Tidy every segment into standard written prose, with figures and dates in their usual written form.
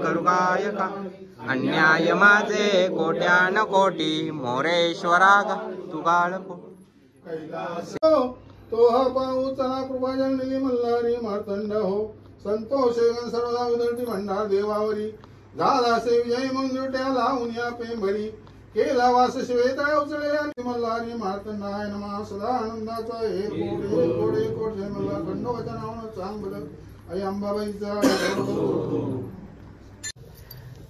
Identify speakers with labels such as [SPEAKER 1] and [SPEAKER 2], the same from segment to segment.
[SPEAKER 1] गरुगायका अन्याय माझे कोट्यान कोटी मोरेश्वरा तू गाळपो
[SPEAKER 2] तो हा पाऊ चला कृपाजन निली मल्हारी मार्तंड हो संतोष सर्वदा उदरती भंडार देवावरी झाला से विजय मंजुट्या लावून या पेंबरी केला वास शिवेता उचळल्या मल्हारी मार्तंडाय नमः सदा आनंदाचा हे कोडे कोडे मल्ला खंडोबाच्या नावानं चांग बदल आई अंबाबाईचा.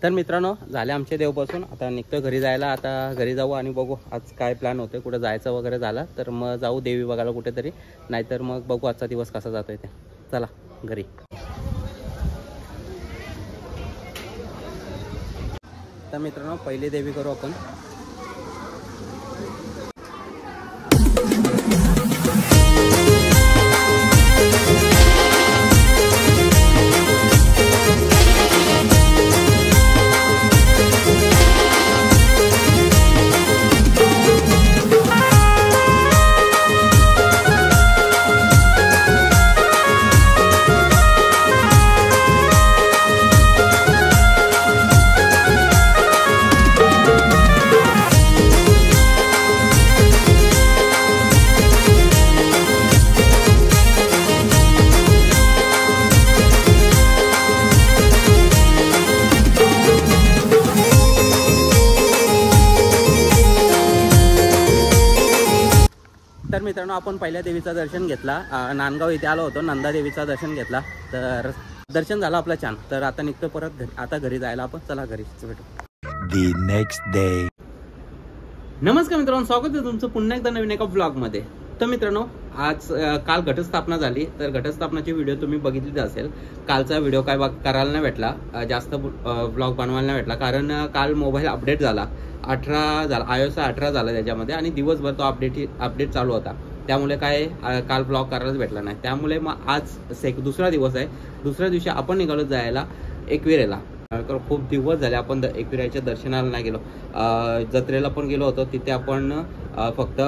[SPEAKER 1] तर मित्रांनो झाले आमचे देवपासून आता निघतो घरी जायला. आता घरी जाऊ आणि बघू आज काय प्लॅन होते, कुठे जायचं वगैरे झाला तर मग जाऊ देवी बघायला कुठेतरी, नाहीतर मग बघू आजचा दिवस कसा जातोय ते. चला घरी. तर मित्रांनो पहिली देवी करू आपण. तर मित्रांनो आपण पहिल्या देवीचं दर्शन घेतला, नांदगाव इथे आलो होतो, नंदा देवीचं दर्शन घेतला, तर दर्शन झालं आपलं छान. तर आता निघतो परत घरी, आता घरी जायला आपण. चला घरी भेटू.
[SPEAKER 3] The next day.
[SPEAKER 1] नमस्कार मित्रांनो, स्वागत आहे तुमचं पुन्हा एकदा नवीन एका ब्लॉगमध्ये. तर मित्रांनो आज काल घटस्थापना झाली, तर घटस्थापनाची व्हिडिओ तुम्ही बघितलीच असेल. कालचा व्हिडिओ काय करायला नाही भेटला, जास्त ब्लॉग बनवायला नाही भेटला, कारण काल मोबाईल अपडेट झाला, 18 झाला, iOS 18 झाला त्याच्यामध्ये, आणि दिवसभर तो अपडेट चालू होता, त्यामुळे काय काल ब्लॉग करायलाच भेटला नाही. त्यामुळे मग आज दुसरा दिवस आहे, दुसऱ्या दिवशी आपण निघालो जायला एकविरेला. खूप दिवस झाले आपण एकविराच्या दर्शनाला नाही गेलो. जत्रेला पण गेलो होतो, तिथे आपण फक्त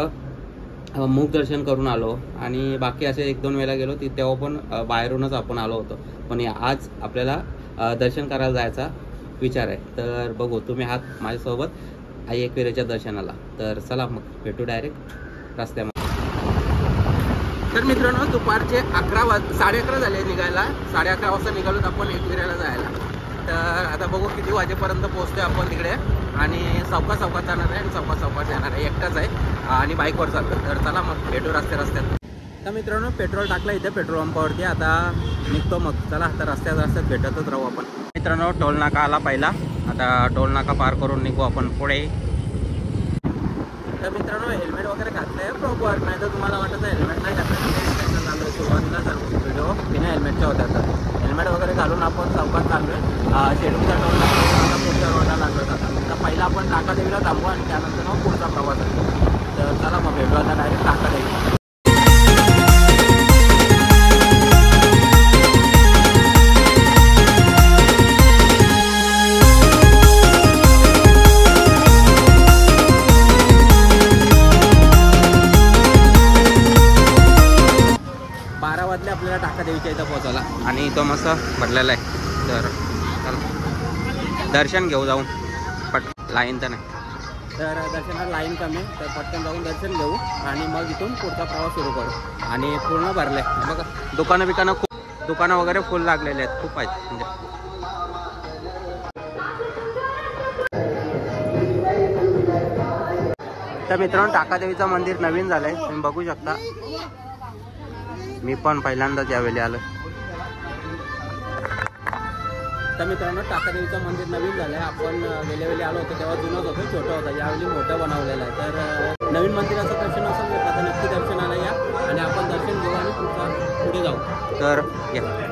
[SPEAKER 1] मुख दर्शन करून आलो, आणि बाकी असे 1-2 वेळेला गेलो तेव्हा पण बाहेरूनच आपण आलो होतो. पण आज आपल्याला दर्शन करायला जायचा विचार आहे. तर बघू, तुम्ही आहात माझ्यासोबत आई एकविरेच्या दर्शनाला. तर चला मग भेटू डायरेक्ट रस्त्यामध्ये. तर मित्रांनो दुपारचे 11 झाले निघायला, 11:30 वाजता निघालो आपण एकविरेला जायला. तर आता बघू किती वाजेपर्यंत पोहोचतोय आपण तिकडे, आणि सावकाश जाणार आहे, आणि सावकाश येणार आहे, एकटाच आहे आणि बाईकवर चालतो. तर चला मग भेटू रस्त्यात. तर मित्रांनो पेट्रोल टाकलं इथे पेट्रोल पंपावरती, आता निघतो मग. चला तर रस्त्यात भेटतच राहू आपण. मित्रांनो टोल नाका आला पहिला, आता टोल नाका पार करून निघू आपण पुढे. तर मित्रांनो हेल्मेट वगैरे घातलंय प्रॉपर, नाही तर तुम्हाला वाटत हेल्मेट नाही घातलं. सुरुवातीला व्हिडिओ बिना हेल्मेटच्या होत्या, तर हेल्मेट वगैरे घालून आपण चौकात चाललोय. शेडूचा टोल नाका पुढच्या रोडला लागत आता. 12 वाजले आपल्याला टाकादेवीच्या इथं पोहोचायला आणि तो मस्त भरलेला आहे. तर चला दर्शन घेऊ जाऊन लाईन तर नाही, तर दर्शनाला लाईन कमी आहे, तर पटकन जाऊन दर्शन घेऊ आणि मग इथून पुढचा प्रवास सुरू करू. आणि पूर्ण भरलं आहे बघा, दुकानं वगैरे फुल लागलेले आहेत, खूप आहेत म्हणजे. तर मित्रांनो टाकादेवीचं मंदिर नवीन झालंय, तुम्ही बघू शकता. मी पण पहिल्यांदाच यावेळी आलो. तर मित्रांनो टाकादेवीचं मंदिर नवीन झालंय. आपण गेल्या वेळी आलो होतो तेव्हा जुनंच होतं, छोटं होतं, यावेळी मोठं बनवलेलं आहे. तर नवीन मंदिराचं दर्शन असेल घेतलं तर नक्की दर्शनाला या आणि आपण दर्शन घेऊ आणि पुढे जाऊ. तर या.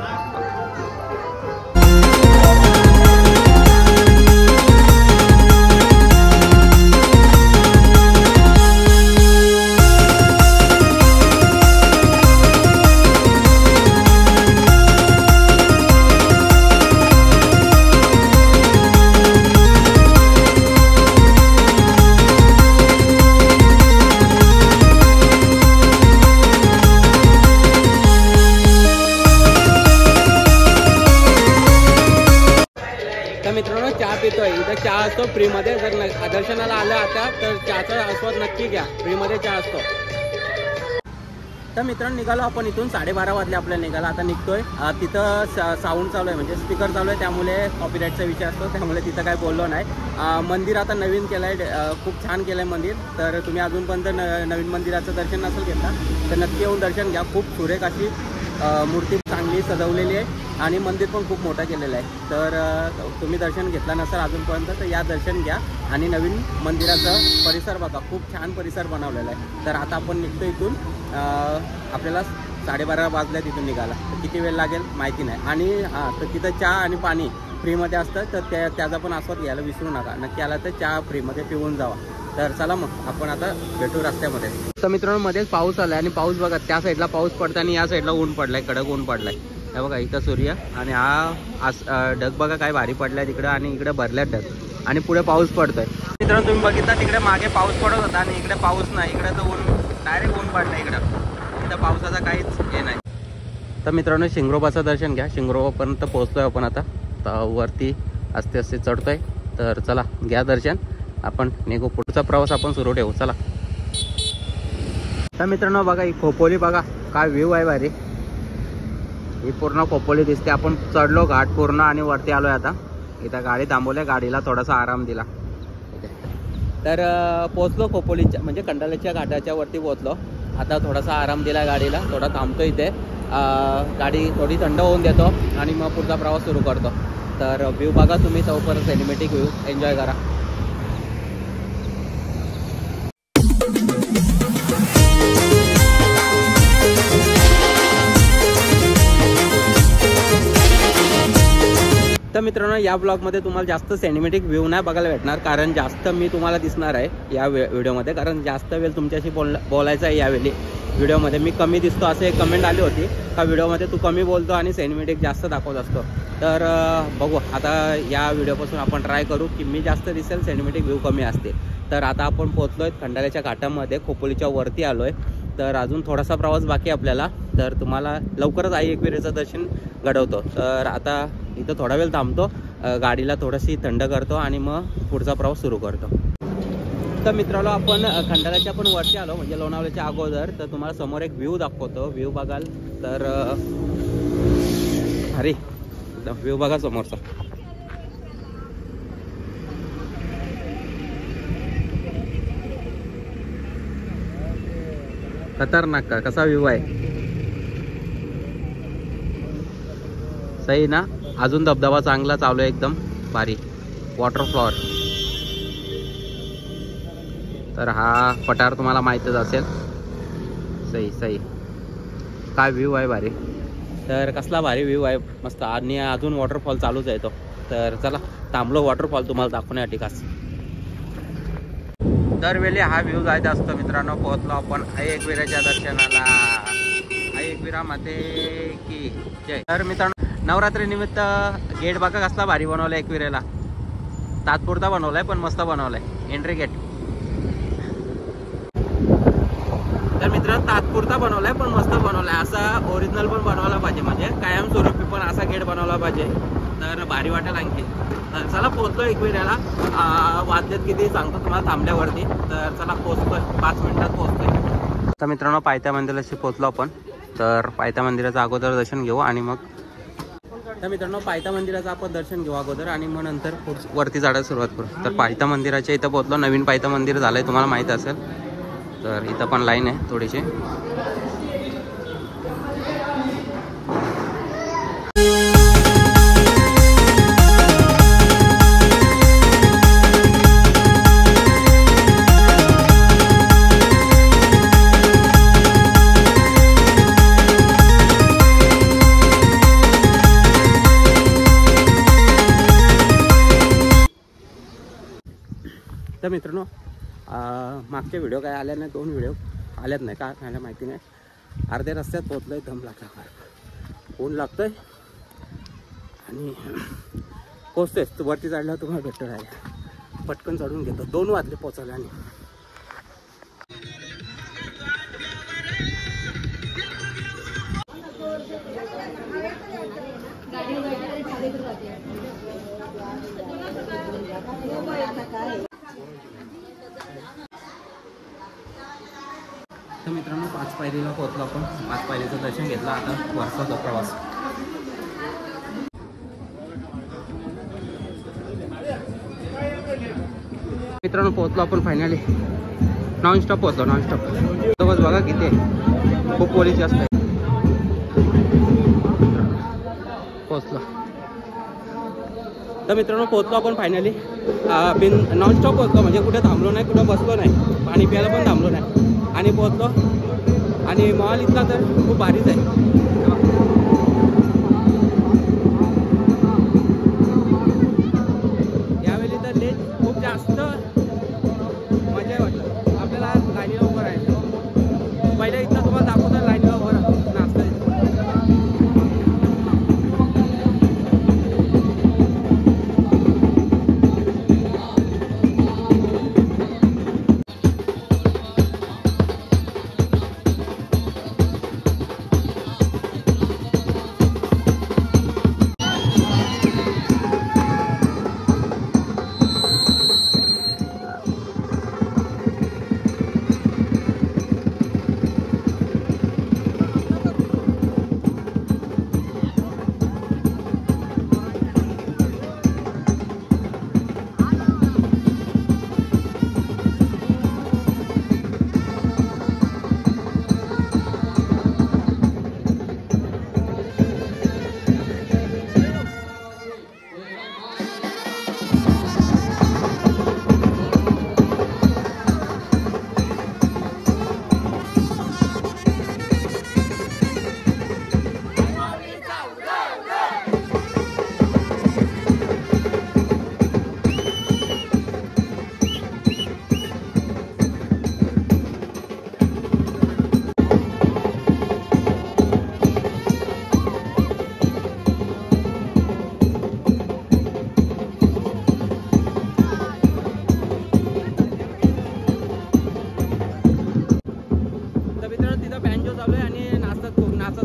[SPEAKER 1] मित्रांनो चहा पितोय इथं, चहा असतो फ्रीमध्ये. जर दर्शनाला आलं आता तर चहाचा आस्वाद नक्की घ्या, फ्रीमध्ये चहा असतो. तर मित्रांनो निघालो आपण इथून, 12:30 वाजले आपल्याला निघाला. आता निघतोय. तिथं साऊंड चालू आहे म्हणजे स्पीकर चालू आहे, त्यामुळे कॉपीराईटचा विषय असतो, त्यामुळे तिथं काय बोललो नाही. मंदिर आता नवीन केलं आहे, खूप छान केलं आहे मंदिर. तर तुम्ही अजूनपर्यंत नवीन मंदिराचं दर्शन नसेल घेतलं तर नक्की येऊन दर्शन घ्या. खूप सुरेख अशी मूर्ती चांगली सजवलेली आहे आणि मंदिर पण खूप मोठं केलेलं आहे. तर तुम्ही दर्शन घेतला नसेल अजूनपर्यंत तर या दर्शन घ्या आणि नवीन मंदिराचा परिसर बघा, खूप छान परिसर बनवलेला आहे. तर आता आपण निघतो इथून. आपल्याला 12:30 वाजल्या तिथून निघाला, तर किती वेळ लागेल माहिती नाही. आणि हां, तर तिथं चहा आणि पाणी फ्रीमध्ये असतं, तर त्याचा पण आस्वाद घ्यायला विसरू नका. नक्की आला तर चहा फ्रीमध्ये पिऊन जावा. तर चला मग आपण आता भेटू रस्त्यामध्ये. तर मित्रांनो मध्येच पाऊस आलाय आणि पाऊस बघा, त्या साईडला पाऊस पडता आणि या साईडला ऊन पडलाय, कडक ऊन पडलाय. हे बघा इथं सूर्य आणि हा ढग बघा काय भारी पडलाय तिकडं आणि इकडे भरल्यात ढग आणि पुढे पाऊस पडतोय. मित्रांनो तुम्ही बघितला तिकडे मागे पाऊस पडत होता आणि इकडे पाऊस नाही, इकडे तर ऊन डायरेक्ट ऊन पडलं इकडं, इथं पावसाचा काहीच हे नाही. तर मित्रांनो शिंगरोबाचं दर्शन घ्या. शिंगरोबापर्यंत पोहोचतोय आपण आता, वरती आस्ते आस्ते चढतोय. तर चला घ्या दर्शन, आपण निघू, पुढचा प्रवास आपण सुरू ठेवू. चला. तर मित्रांनो बघा ही खोपोली बघा, काय व्ह्यू आहे भारी. ही पूर्ण खोपोली दिसते. आपण चढलो घाट पूर्ण आणि वरती आलोय. आता इथं गाडी थांबवल्या, गाडीला थोडासा आराम दिला. तर पोचलो खोपोलीच्या म्हणजे खंडाळ्याच्या घाटाच्या वरती पोचलो. आता थोडासा आराम दिला गाडीला, थोडा थांबतो इथे, गाडी थोडी थंड होऊन देतो आणि मग पुढचा प्रवास सुरू करतो. तर व्ह्यू बघा तुम्ही, चौपर्यंत सिनेमॅटिक व्ह्यू एन्जॉय करा. तर मित्रांनो या ब्लॉगमध्ये तुम्हाला जास्त सिनेमॅटिक व्ह्यू नाही बघायला भेटणार, कारण जास्त मी तुम्हाला दिसणार आहे या व्हिडिओमध्ये, कारण जास्त वेळ तुमच्याशी बोलायचं आहे यावेळी व्हिडिओमध्ये. मी कमी दिसतो असं एक कमेंट आली होती का व्हिडिओमध्ये तू कमी बोलतो आणि सिनेमॅटिक जास्त दाखवत असतो. तर बघू आता या व्हिडिओपासून आपण ट्राय करू की मी जास्त दिसेल, सिनेमॅटिक व्ह्यू कमी असते. तर आता आपण पोहोचलो आहे खंडाळ्याच्या घाटामध्ये, खोपोलीच्या वरती आलो आहे. तर अजून थोडासा प्रवास बाकी आपल्याला, तर तुम्हाला लवकरच आई एकविरेचं दर्शन घडवतो. तर आता इथं थोडा वेळ थांबतो, गाडीला थोडीशी थंड करतो आणि मग पुढचा प्रवास सुरू करतो. तर मित्रांनो आपण खंडाळ्याच्या पण वरती आलो म्हणजे लोणावळ्याच्या अगोदर. तर तुम्हाला समोर एक व्ह्यू दाखवतो, व्ह्यू बघाल तर अरे व्ह्यू बघा समोरचा. खतरनाक का कसा व्ह्यू आहे, सही ना. अजून धबधबा चांगला चालू आहे, एकदम भारी वॉटरफ्लॉवर. तर हा पठार तुम्हाला माहीतच असेल. सही सही, काय व्ह्यू आहे भारी. तर कसला भारी व्ह्यू आहे मस्त, आणि अजून वॉटरफॉल चालूच आहे तो. तर चला थांबलो वॉटरफॉल तुम्हाला दाखवण्यासाठी खास. दरवेळी हा व्ह्यू जायचा असतो मित्रांनो. पोहोचलो आपण आई एकविराच्या दर्शनाला. आई एकविरा माते की जय. तर मित्रांनो नवरात्री निमित्त गेट बघा कसला भारी बनवलाय एकविरेला. तात्पुरता बनवलाय पण मस्त बनवलाय एंट्री गेट. तर मित्रांनो तात्पुरता बनवलाय पण मस्त बनवलाय. असा ओरिजिनल पण बनवला पाहिजे, म्हणजे कायमस्वरूपी पण असा गेट बनवला पाहिजे, तर भारी वाटेल आणखी. तर चला पोहोचलो एकविऱ्याला. वाजलेत किती सांगतो तुम्हाला थांबल्यावरती. तर चला पोहोचतोय, 5 मिनिटात पोहोचतोय. तर मित्रांनो पायथ्या मंदिराशी पोहोचलो आपण. तर पायथ्या मंदिराचं अगोदर दर्शन घेऊ आणि मग तर मित्रांनो पायथा मंदिराचं आपण दर्शन घेऊ अगोदर आणि मग नंतर वरती चढायला सुरुवात करू. तर पायथा मंदिराच्या इथं पोहोचलो. नवीन पायथा मंदिर झालंय, तुम्हाला माहीत असेल. तर इथं पण लाईन आहे थोडीशी. तर मित्रांनो मागचे व्हिडिओ काय आल्या नाही, 2 व्हिडिओ आल्यात नाही, का खायला माहिती नाही. अर्ध्या रस्त्यात पोहोचलोय, दम लागला, ऊन लागतोय आणि पोचतोय. वरती चढल्यावर तुम्हाला भेटतो राहायला. पटकन चढून घेतो, 2 वाजले पोचायला. आणि तर मित्रांनो 5 पायरीला पोहोचलो आपण. 5 पायरीचं दर्शन घेतलं. आता वरचा प्रवास. मित्रांनो पोहोचलो आपण फायनली. नॉनस्टॉप पोहोचलो, नॉनस्टॉप. बस बघा किती आहे, खूप पोलीस जास्त आहे. पोहोचलो. तर मित्रांनो पोहोचलो आपण फायनली. नॉनस्टॉप पोहोचलो, म्हणजे कुठे थांबलो नाही, कुठं बसलो नाही, पाणी प्यायला पण थांबलो नाही आणि पोहोचलो. आणि मॉल इथला तर खूप भारीच आहे. यावेळी तर लेट खूप जास्त मजा वाटलं आपल्याला. लाईनीला उभं राहायचं. पहिल्या इथलं तुम्हाला दाखवतं लाईनीला उभं राहतो नाश्ता.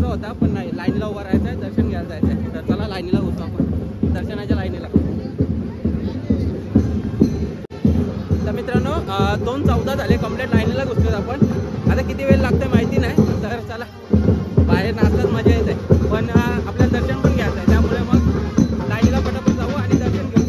[SPEAKER 1] होता पण नाही, लाईनीला उभा राहायचं आहे, दर्शन घ्यायला जायचं आहे. तर चला लाईनीला घुसू आपण, दर्शनाच्या लाईनीला. तर मित्रांनो 2:14 झाले, कंप्लीट लाईनीला घुसलोत आपण. आता किती वेळ लागतं माहिती नाही. तर चला बाहेर नाचतात मजा येते, पण आपल्याला दर्शन पण घ्यायचं आहे, त्यामुळे मग लाईनीला पटापट जाऊ आणि दर्शन घेऊ.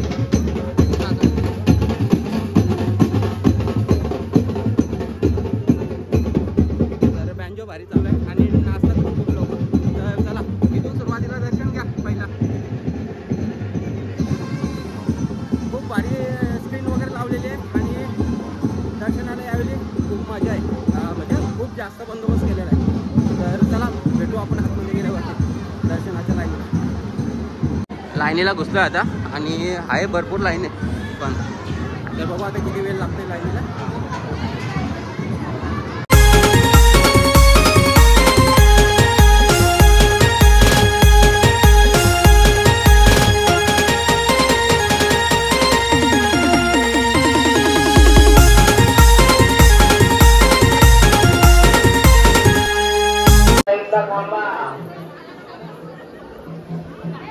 [SPEAKER 1] तर बँजो भारी चालू आहे आणि नाचतात पण खूप लोक. तर चला इथून सुरुवातीला दर्शन घ्या पहिला. खूप भारी स्क्रीन वगैरे लावलेली आहे आणि दर्शनाला यावेळी खूप मजा आहे, म्हणजे खूप जास्त बंदोबस्त केलेला आहे. तर चला भेटू आपण आतमध्ये गेल्यावरती दर्शनाच्या लाईनीला घुसलो आता आणि आहे भरपूर लाईन आहे पण. तर बघू आता किती वेळ लागते लाईनीला.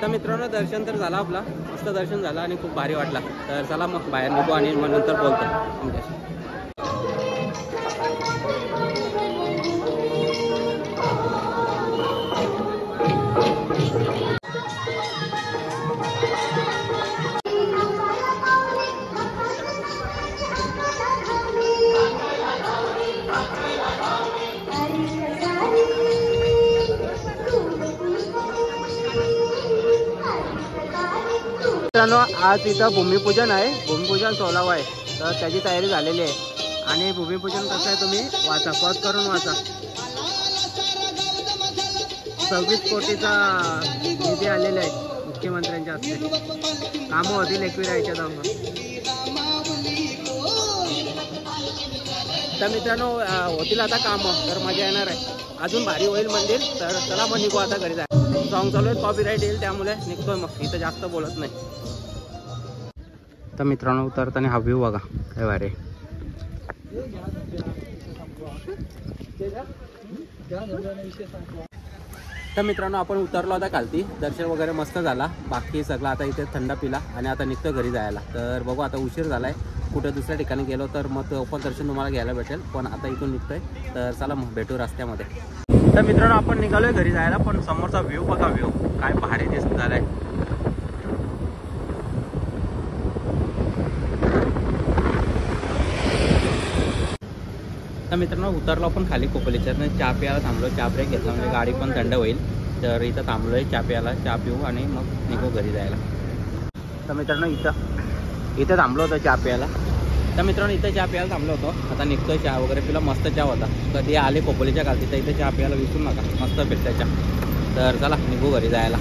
[SPEAKER 1] तर मित्रांनो दर्शन तर झालं आपला, मस्त दर्शन झालं आणि खूप भारी वाटला. तर चला मग बाहेर निघू आणि मग नंतर बोलतो तुमच्याशी. मित्रांनो आज इथं भूमिपूजन आहे, भूमिपूजन 16 आहे. तर त्याची तयारी झालेली आहे. आणि भूमिपूजन कसं आहे तुम्ही वाचा, पॉज करून वाचा. 26 कोटीचा निधी आलेला आहे मुख्यमंत्र्यांच्या हस्ते. कामं होतील एकविरायच्या दम. तर मित्रांनो होतील आता कामं, तर मजा येणार आहे, अजून भारी होईल मंदिर. तर चला मग निघू आता घरी. जाय सॉन्ग चालू आहे, कॉपीराईट येईल त्यामुळे निघतोय मग, इथं जास्त बोलत नाही. तर मित्रांनो उतरताना हा व्ह्यू बघा काय भारी. तर मित्रांनो आपण उतरलो आता खालती, दर्शन वगैरे मस्त झाला, बाकी सगळं आता इथे थंड पिला आणि आता निघतो घरी जायला. तर बघू आता उशीर झालाय, कुठे दुसऱ्या ठिकाणी गेलो तर मग ओपन दर्शन तुम्हाला घ्यायला भेटेल, पण आता इथून निघतोय. तर चला मग भेटू रस्त्यामध्ये. तर मित्रांनो आपण निघालोय घरी जायला, पण समोरचा व्ह्यू बघा, व्ह्यू काय भारी दिसत झालाय. तर मित्रांनो उतरलो आपण खाली कोपलीच्या, चहा प्यायला थांबलो, चहा ब्रेक घेतला म्हणजे गाडी पण थंड होईल. तर इथं थांबलोय चहा प्यायला, चहा पिऊ आणि मग निघू घरी जायला. तर मित्रांनो इथं थांबलो होतो चहा प्यायला. तर मित्रांनो इथं चहा प्यायला थांबलो होतो, आता निघतोय. चहा वगैरे पिला, मस्त चहा होता. कधी आले कोपलीच्या खालती तर इथं चहा प्यायला विसरू नका, मस्त भेटतं चहा. तर चला निघू घरी जायला.